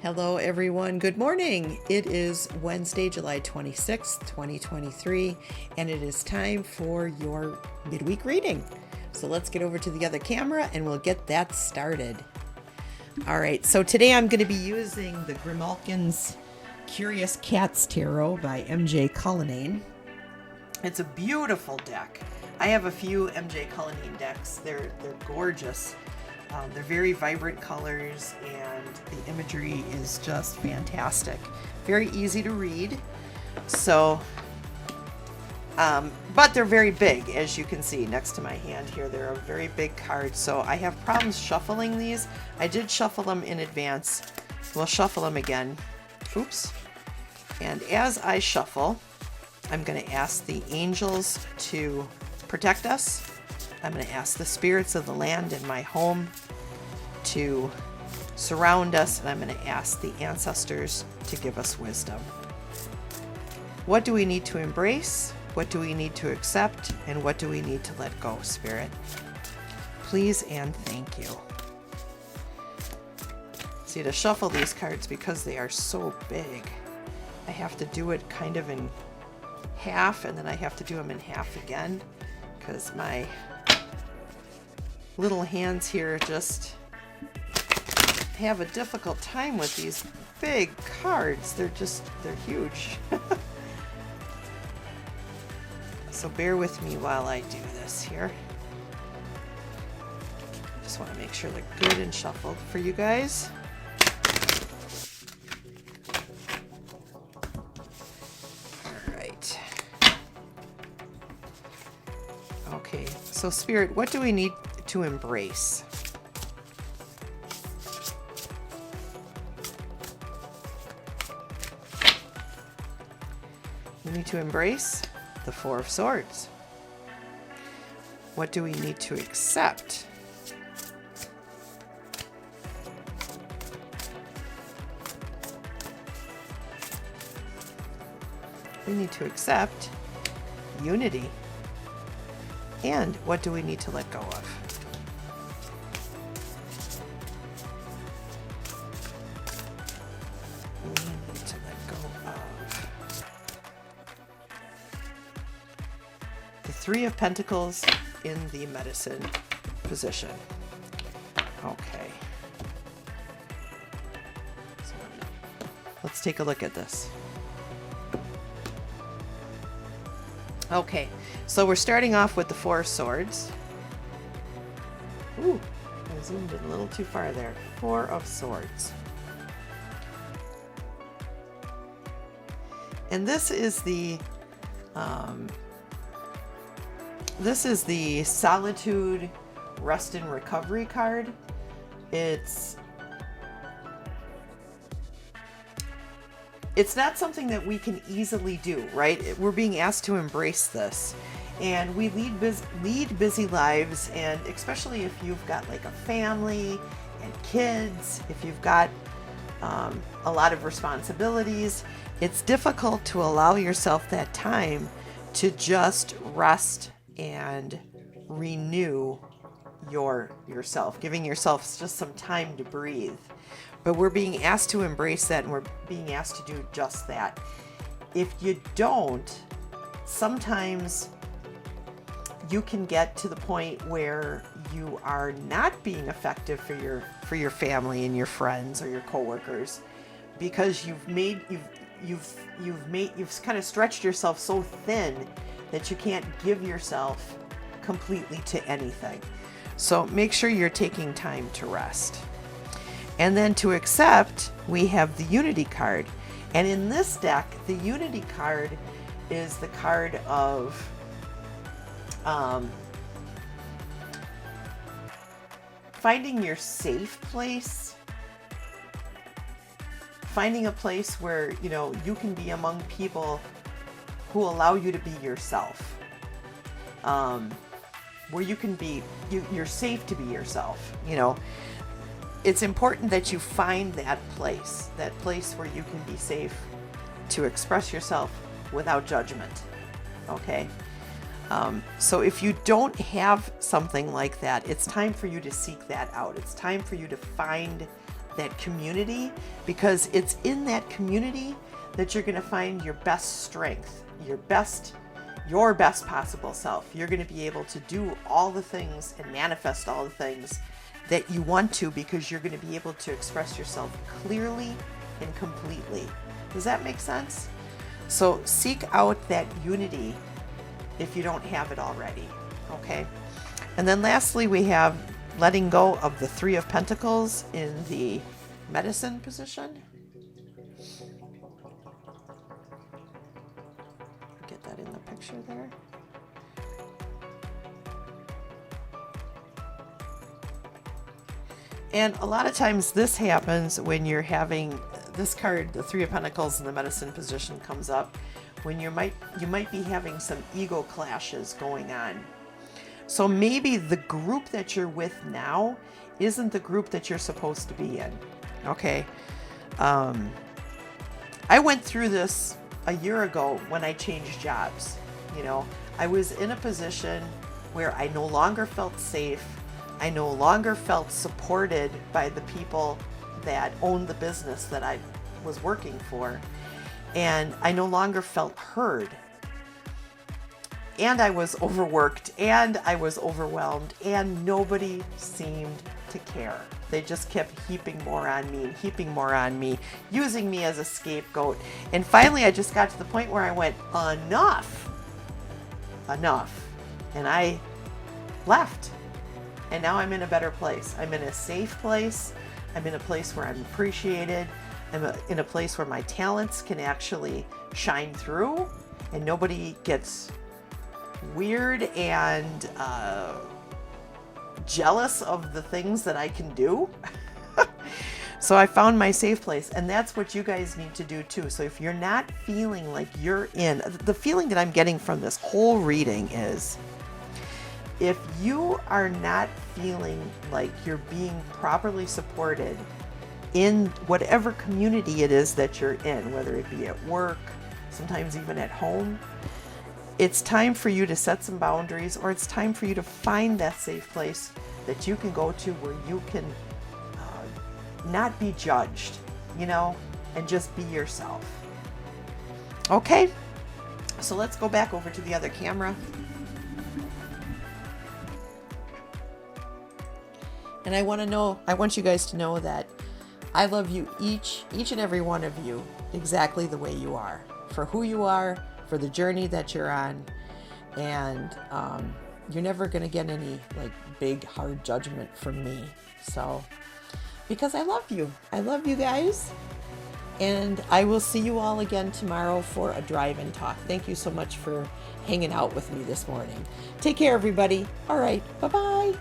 Hello everyone, good morning. It is Wednesday, July 26th, 2023, and it is time for your midweek reading. So let's get over to the other camera and we'll get that started. All right, so today I'm going to be using the Grimalkin's Curious Cats Tarot by MJ Cullinane. It's a beautiful deck. I have a few MJ Cullinane decks. They're gorgeous. They're very vibrant colors and the imagery is just fantastic. Very easy to read. So, but they're very big, as you can see next to my hand here. They're a very big card, so I have problems shuffling these. I did shuffle them in advance. We'll shuffle them again. Oops. And as I shuffle, I'm going to ask the angels to protect us. I'm going to ask the spirits of the land and my home to surround us, and I'm going to ask the ancestors to give us wisdom. What do we need to embrace? What do we need to accept? And what do we need to let go, Spirit? Please and thank you. See, to shuffle these cards, because they are so big, I have to do it kind of in half, and then I have to do them in half again, because my little hands here just have a difficult time with these big cards. They're huge. So bear with me while I do this here. Just want to make sure they're good and shuffled for you guys. All right. Okay, so Spirit, what do we need to embrace? We need to embrace the Four of Swords. What do we need to accept? We need to accept unity. And what do we need to let go of? We need to let go of the Three of Pentacles in the Medicine position. Okay. So let's take a look at this. Okay, so we're starting off with the Four of Swords. Ooh, I zoomed in a little too far there. Four of Swords. And this is the Solitude, Rest and Recovery card. It's not something that we can easily do, right? We're being asked to embrace this. And we lead busy lives, and especially if you've got like a family and kids, if you've got a lot of responsibilities, it's difficult to allow yourself that time to just rest and renew yourself, giving yourself just some time to breathe. But we're being asked to embrace that, and we're being asked to do just that. If you don't, sometimes you can get to the point where you are not being effective for your family and your friends or your coworkers, because you've kind of stretched yourself so thin that you can't give yourself completely to anything. So make sure you're taking time to rest. And then to accept, we have the Unity card. And in this deck, the Unity card is the card of finding your safe place, finding a place where, you can be among people who allow you to be yourself, where you can be, you're safe to be yourself. It's important that you find that place where you can be safe to express yourself without judgment. Okay. So if you don't have something like that, it's time for you to seek that out. It's time for you to find that community, because it's in that community that you're going to find your best strength, your best possible self. You're going to be able to do all the things and manifest all the things that you want to, because you're going to be able to express yourself clearly and completely. Does that make sense? So seek out that unity if you don't have it already. Okay. And then lastly, we have letting go of the Three of Pentacles in the medicine position. Get that in the picture there. And a lot of times this happens when you're having this card, the Three of Pentacles in the medicine position, comes up when you might be having some ego clashes going on. So maybe the group that you're with now isn't the group that you're supposed to be in. Okay. I went through this a year ago when I changed jobs. You know, I was in a position where I no longer felt safe. I no longer felt supported by the people that owned the business that I was working for. And I no longer felt heard. And I was overworked, and I was overwhelmed, and nobody seemed to care. They just kept heaping more on me, using me as a scapegoat. And finally, I just got to the point where I went, enough. And I left. And now I'm in a better place. I'm in a safe place. I'm in a place where I'm appreciated. I'm in a place where my talents can actually shine through, and nobody gets weird and jealous of the things that I can do. So I found my safe place, and that's what you guys need to do too. So if you're not feeling like you're in, the feeling that I'm getting from this whole reading is, if you are not feeling like you're being properly supported in whatever community it is that you're in, whether it be at work, sometimes even at home, it's time for you to set some boundaries, or it's time for you to find that safe place that you can go to where you can not be judged, you know, and just be yourself. Okay, so let's go back over to the other camera. And I want you guys to know that I love you, each and every one of you, exactly the way you are, for who you are, for the journey that you're on. And you're never going to get any like big, hard judgment from me. So, because I love you guys. And I will see you all again tomorrow for a drive-in talk. Thank you so much for hanging out with me this morning. Take care, everybody. All right. Bye-bye.